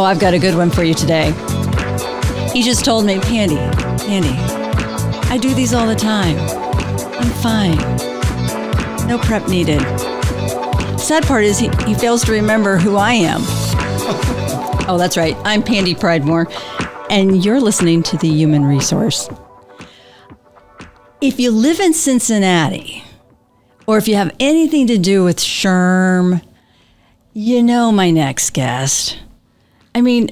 Oh, I've got a good one for you today. He just told me, Pandy, I do these all the time. I'm fine. No prep needed. Sad part is he fails to remember who I am. Oh, that's right. I'm Pandy Pridemore, and you're listening to The Human Resource. If you live in Cincinnati, or if you have anything to do with SHRM, you know my next guest. I mean,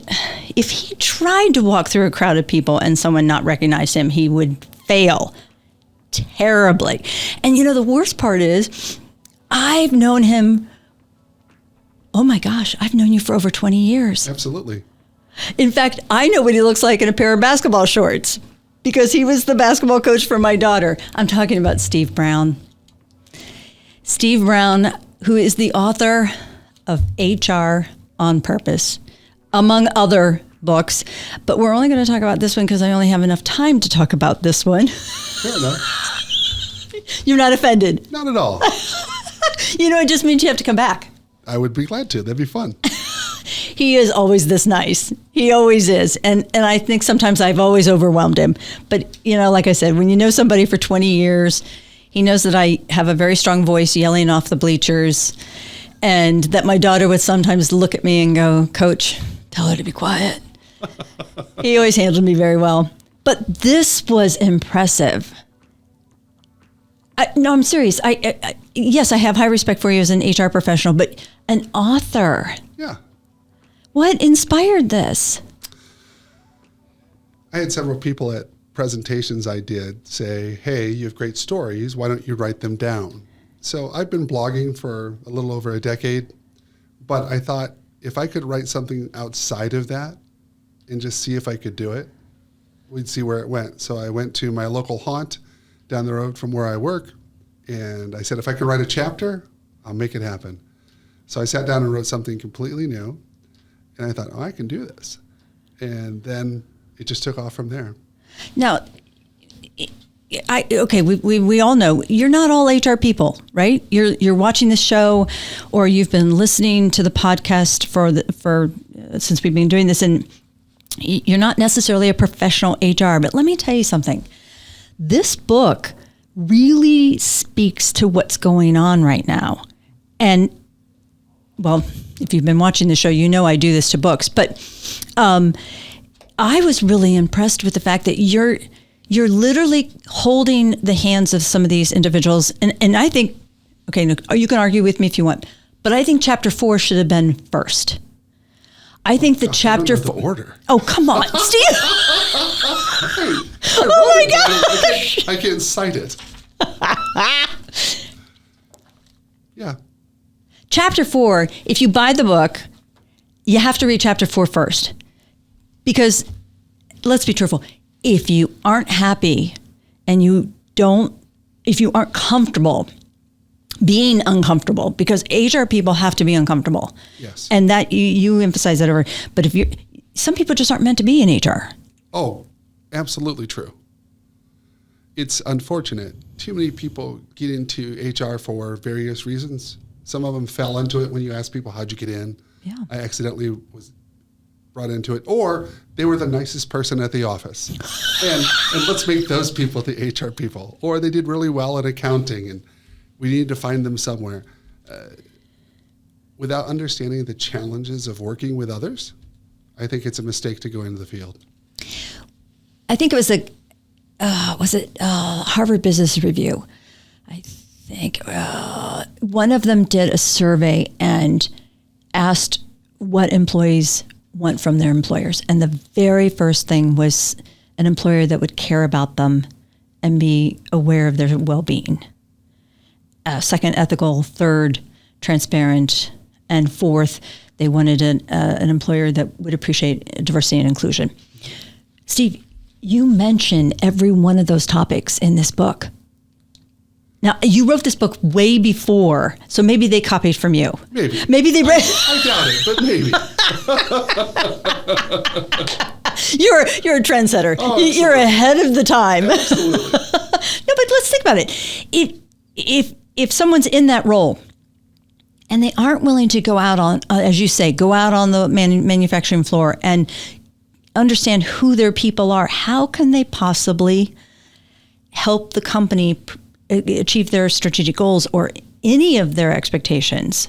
if he tried to walk through a crowd of people and someone not recognize him, he would fail terribly. And you know, the worst part is, I've known him, oh my gosh, I've known you for over 20 years. Absolutely. In fact, I know what he looks like in a pair of basketball shorts because he was the basketball coach for my daughter. I'm talking about Steve Brown. Steve Brown, who is the author of HR on Purpose, among other books. But we're only going to talk about this one because I only have enough time to talk about this one. Fair enough. You're not offended? Not at all. You know, it just means you have to come back. I would be glad to. That'd be fun. He is always this nice. He always is. And I think sometimes I've always overwhelmed him. But, you know, like I said, when you know somebody for 20 years, he knows that I have a very strong voice yelling off the bleachers, and that my daughter would sometimes look at me and go, Coach, tell her to be quiet. He always handled me very well. But this was impressive. No, I'm serious. Yes, I have high respect for you as an HR professional, but an author. Yeah. What inspired this? I had several people at presentations I did say, hey, you have great stories. Why don't you write them down? So I've been blogging for a little over a decade, but I thought if I could write something outside of that and just see if I could do it, we'd see where it went. So I went to my local haunt down the road from where I work, and I said, if I could write a chapter, I'll make it happen. So I sat down and wrote something completely new, and I thought, oh, I can do this. And then it just took off from there. Now, we all know you're not all HR people, right? You're watching the show, or you've been listening to the podcast since we've been doing this, and you're not necessarily a professional HR. But let me tell you something. This book really speaks to what's going on right now. And, well, if you've been watching the show, you know I do this to books. But I was really impressed with the fact that you're literally holding the hands of some of these individuals. And I think, okay, you can argue with me if you want, but I think chapter 4 should have been first. I think chapter 4. The order. Oh, come on, Steve. Oh my gosh. I can't cite it. Yeah. Chapter 4, if you buy the book, you have to read chapter 4 first. Because, let's be truthful, if you aren't happy and if you aren't comfortable being uncomfortable, because HR people have to be uncomfortable. Yes. And that you emphasize that over, but some people just aren't meant to be in HR. Oh, absolutely true. It's unfortunate. Too many people get into HR for various reasons. Some of them fell into it when you ask people, how'd you get in? Yeah. I accidentally was brought into it, or they were the nicest person at the office. and let's make those people the HR people. Or they did really well at accounting, and we need to find them somewhere. Without understanding the challenges of working with others, I think it's a mistake to go into the field. I think it was Harvard Business Review? I think one of them did a survey and asked what employees want from their employers. And the very first thing was an employer that would care about them and be aware of their well-being. Second, ethical. Third, transparent. And fourth, they wanted an employer that would appreciate diversity and inclusion. Steve, you mention every one of those topics in this book. Now, you wrote this book way before, so maybe they copied from you. Maybe they read. I doubt it, but maybe. You're a trendsetter. Oh, you're ahead of the time. Absolutely. No, but let's think about it. If someone's in that role and they aren't willing to go out on, as you say, go out on the manufacturing floor and understand who their people are, how can they possibly help the company achieve their strategic goals or any of their expectations?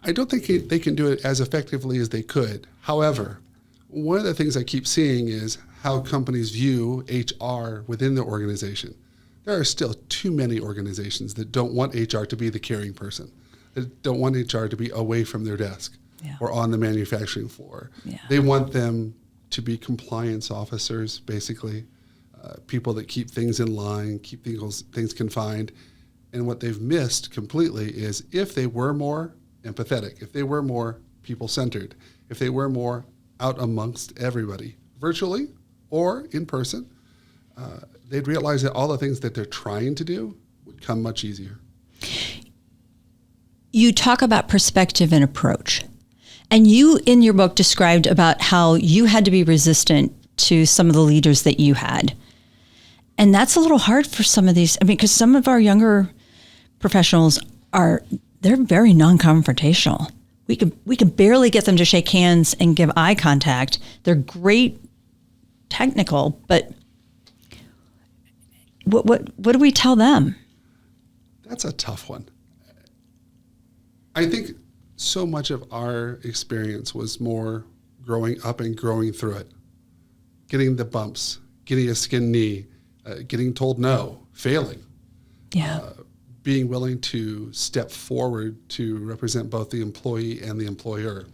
I don't think they can do it as effectively as they could. However, one of the things I keep seeing is how companies view HR within the organization. There are still too many organizations that don't want HR to be the caring person, that don't want HR to be away from their desk or on the manufacturing floor. Yeah. They want them to be compliance officers, basically, people that keep things in line, keep things confined. And what they've missed completely is if they were more empathetic, if they were more people-centered, if they were more out amongst everybody, virtually or in person, they'd realize that all the things that they're trying to do would come much easier. You talk about perspective and approach. And you, in your book, described about how you had to be resistant to some of the leaders that you had. And that's a little hard for some of these, because some of our younger professionals they're very non-confrontational. We can barely get them to shake hands and give eye contact. They're great technical, but what do we tell them? That's a tough one. I think so much of our experience was more growing up and growing through it, getting the bumps, getting a skinned knee, getting told no, failing. Yeah. Being willing to step forward to represent both the employee and the employer.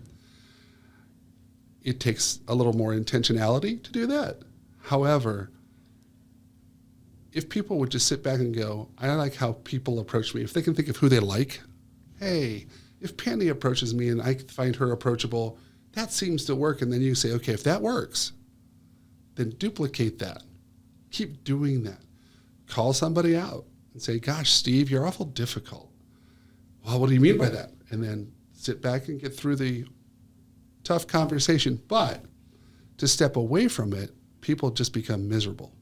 It takes a little more intentionality to do that. However, if people would just sit back and go, I like how people approach me, if they can think of who they like, hey, if Pandy approaches me and I find her approachable, that seems to work. And then you say, okay, if that works, then duplicate that. Keep doing that. Call somebody out and say, gosh, Steve, you're awful difficult. Well, what do you mean by that? And then sit back and get through the tough conversation. But to step away from it, people just become miserable.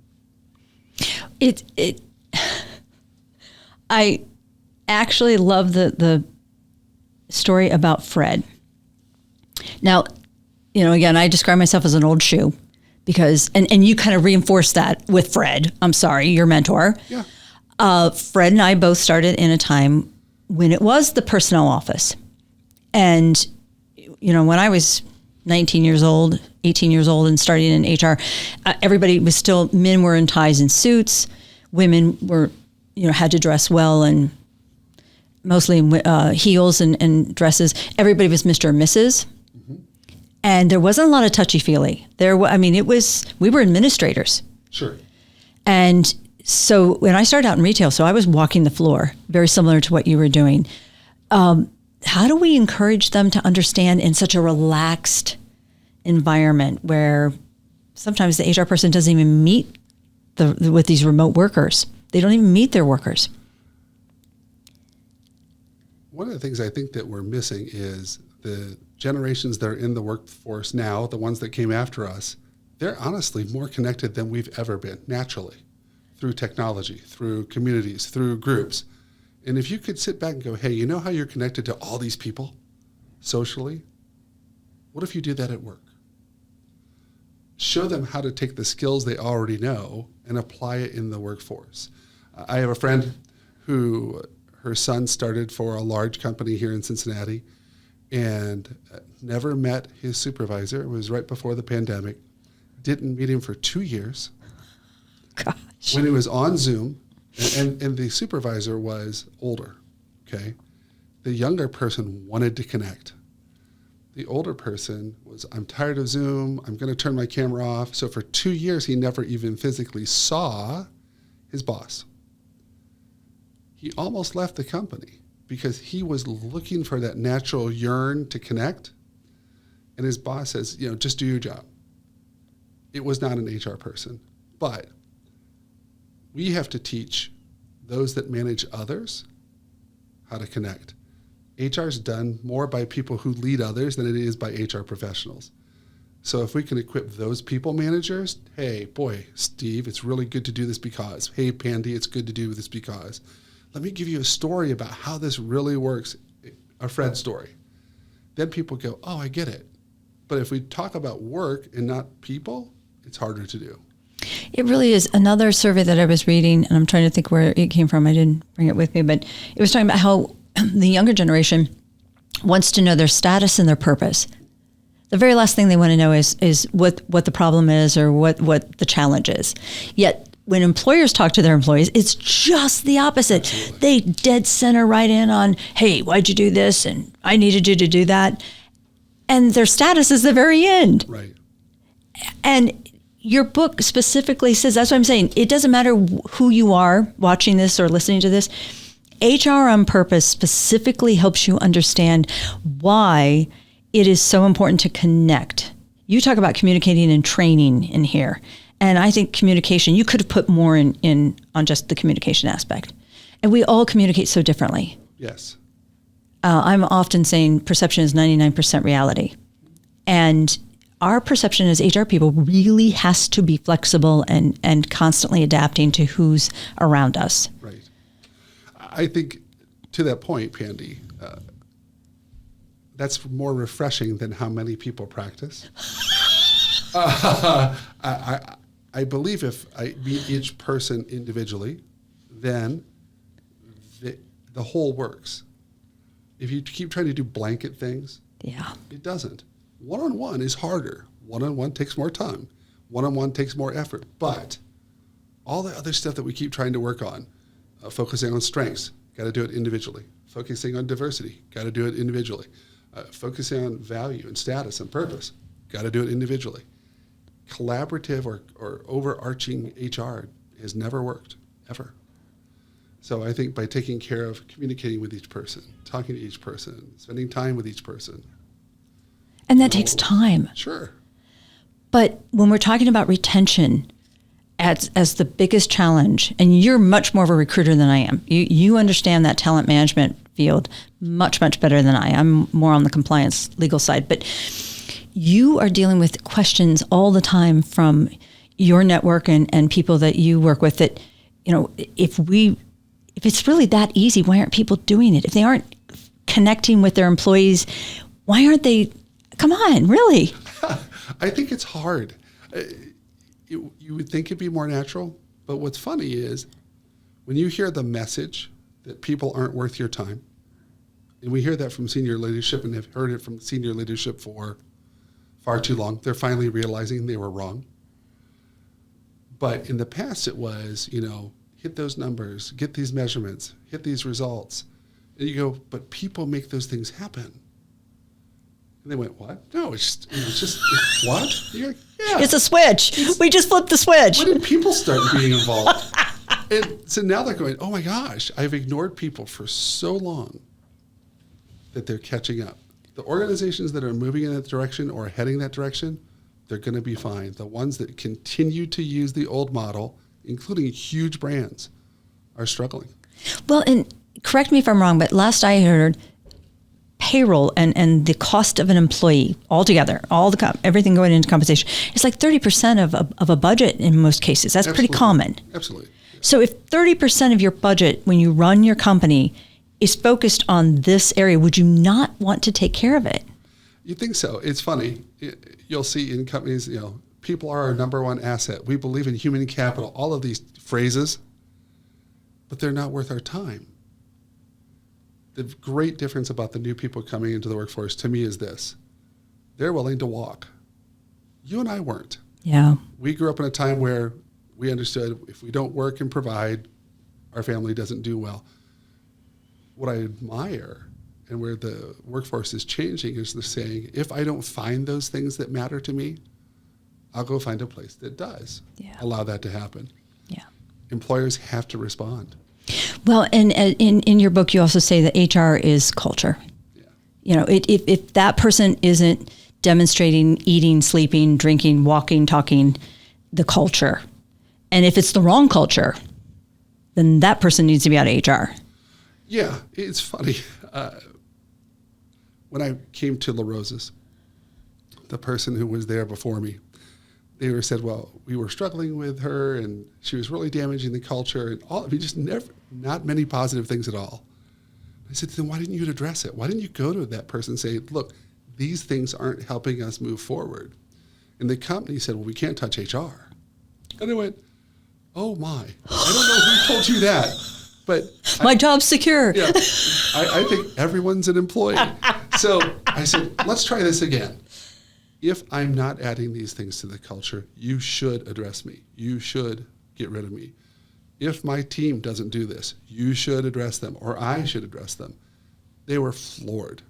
I actually love the story about Fred. Now, again, I describe myself as an old shoe because, and you kind of reinforced that with Fred. I'm sorry, your mentor. Yeah. Fred and I both started in a time when it was the personnel office. And, when I was 19 years old, 18 years old and starting in HR, everybody was still, men were in ties and suits. Women were, had to dress well and mostly heels and dresses. Everybody was Mr. and Mrs. Mm-hmm. And there wasn't a lot of touchy-feely. We were administrators. Sure. And so when I started out in retail, so I was walking the floor, very similar to what you were doing. How do we encourage them to understand in such a relaxed environment where sometimes the HR person doesn't even meet with these remote workers? They don't even meet their workers. One of the things I think that we're missing is the generations that are in the workforce now, the ones that came after us, they're honestly more connected than we've ever been, naturally, through technology, through communities, through groups. And if you could sit back and go, hey, you know how you're connected to all these people socially? What if you do that at work? Show them how to take the skills they already know and apply it in the workforce. I have a friend who her son started for a large company here in Cincinnati and never met his supervisor. It was right before the pandemic. Didn't meet him for 2 years. Gosh. When it was on Zoom, and the supervisor was older, okay? The younger person wanted to connect. The older person was, I'm tired of Zoom, I'm gonna turn my camera off. So for 2 years, he never even physically saw his boss. He almost left the company because he was looking for that natural yearn to connect. And his boss says, just do your job. It was not an HR person, but we have to teach those that manage others how to connect. HR is done more by people who lead others than it is by HR professionals. So if we can equip those people managers, hey, boy, Steve, it's really good to do this because. Hey, Pandy, it's good to do this because. Let me give you a story about how this really works. a Fred story. Then people go, oh, I get it. But if we talk about work and not people, it's harder to do. It really is. Another survey that I was reading, and I'm trying to think where it came from. I didn't bring it with me, but it was talking about how the younger generation wants to know their status and their purpose. The very last thing they want to know is what the problem is or what the challenge is. Yet when employers talk to their employees, it's just the opposite. Absolutely. They dead center right in on, hey, why'd you do this? And I needed you to do that. And their status is the very end. Right. And your book specifically says, that's what I'm saying. It doesn't matter who you are watching this or listening to this. HR on Purpose specifically helps you understand why it is so important to connect. You talk about communicating and training in here. And I think communication, you could have put more in on just the communication aspect. And we all communicate so differently. Yes. I'm often saying perception is 99% reality. And our perception as HR people really has to be flexible and constantly adapting to who's around us. Right. I think to that point, Pandy, that's more refreshing than how many people practice. I believe if I meet each person individually, then the whole works. If you keep trying to do blanket things, Yeah. it doesn't. One-on-one is harder. One-on-one takes more time. One-on-one takes more effort. But all the other stuff that we keep trying to work on, focusing on strengths, got to do it individually. Focusing on diversity, got to do it individually. Focusing on value and status and purpose, got to do it individually. Collaborative or overarching HR has never worked, ever. So I think by taking care of communicating with each person, talking to each person, spending time with each person. And that takes time. Sure. But when we're talking about retention as the biggest challenge, and you're much more of a recruiter than I am. You understand that talent management field much, much better than I am. I'm more on the compliance legal side. But you are dealing with questions all the time from your network and people that you work with that, if it's really that easy, why aren't people doing it? If they aren't connecting with their employees, why aren't they? Come on, really? I think it's hard. You would think it'd be more natural, but what's funny is when you hear the message that people aren't worth your time, and we hear that from senior leadership and have heard it from senior leadership for far too long, they're finally realizing they were wrong. But in the past it was, hit those numbers, get these measurements, hit these results. And you go, but people make those things happen. And they went, what? No, it's just what? You're like, yeah. It's a switch. We just flipped the switch. When did people start being involved? And so now they're going, oh my gosh, I've ignored people for so long that they're catching up. The organizations that are moving in that direction or heading that direction, they're going to be fine. The ones that continue to use the old model, including huge brands, are struggling. Well, and correct me if I'm wrong, but last I heard, payroll and the cost of an employee altogether, everything going into compensation, it's like 30% of a budget in most cases. That's Absolutely. pretty common. Absolutely. Yeah. So if 30% of your budget when you run your company is focused on this area, would you not want to take care of it? You think so? It's funny. You'll see in companies, people are our number one asset. We believe in human capital, all of these phrases, but they're not worth our time. The great difference about the new people coming into the workforce to me is this. They're willing to walk. You and I weren't. Yeah. We grew up in a time where we understood if we don't work and provide, our family doesn't do well. What I admire and where the workforce is changing is they're saying, if I don't find those things that matter to me, I'll go find a place that does allow that to happen. Yeah. Employers have to respond. Well, and in your book, you also say that HR is culture. Yeah. If that person isn't demonstrating, eating, sleeping, drinking, walking, talking, the culture, and if it's the wrong culture, then that person needs to be out of HR. Yeah, it's funny. When I came to La Rosa's, the person who was there before me, they said, well, we were struggling with her and she was really damaging the culture and just not many positive things at all. I said, then why didn't you address it? Why didn't you go to that person and say, look, these things aren't helping us move forward? And the company said, well, we can't touch HR. And I went, oh my, I don't know who told you that, but my job's secure. Yeah, I think everyone's an employee. So I said, let's try this again. If I'm not adding these things to the culture, you should address me. You should get rid of me. If my team doesn't do this, you should address them, or I should address them. They were floored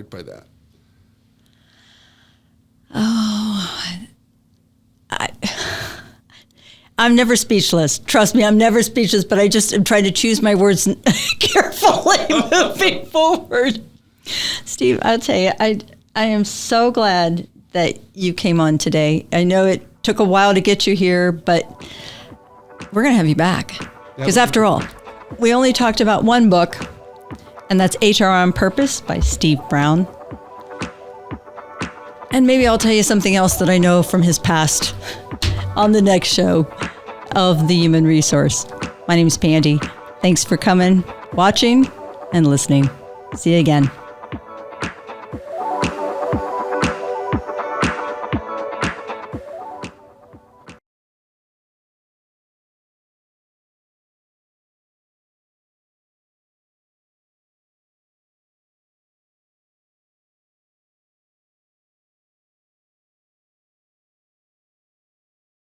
by that. Oh, I'm never speechless. Trust me, I'm never speechless, but I just am trying to choose my words carefully moving forward. Steve, I'll tell you, I am so glad that you came on today. I know it took a while to get you here, but we're going to have you back. Because after all, we only talked about one book, and that's HR on Purpose by Steve Brown. And maybe I'll tell you something else that I know from his past on the next show of The Human Resource. My name is Pandy. Thanks for coming, watching, and listening. See you again.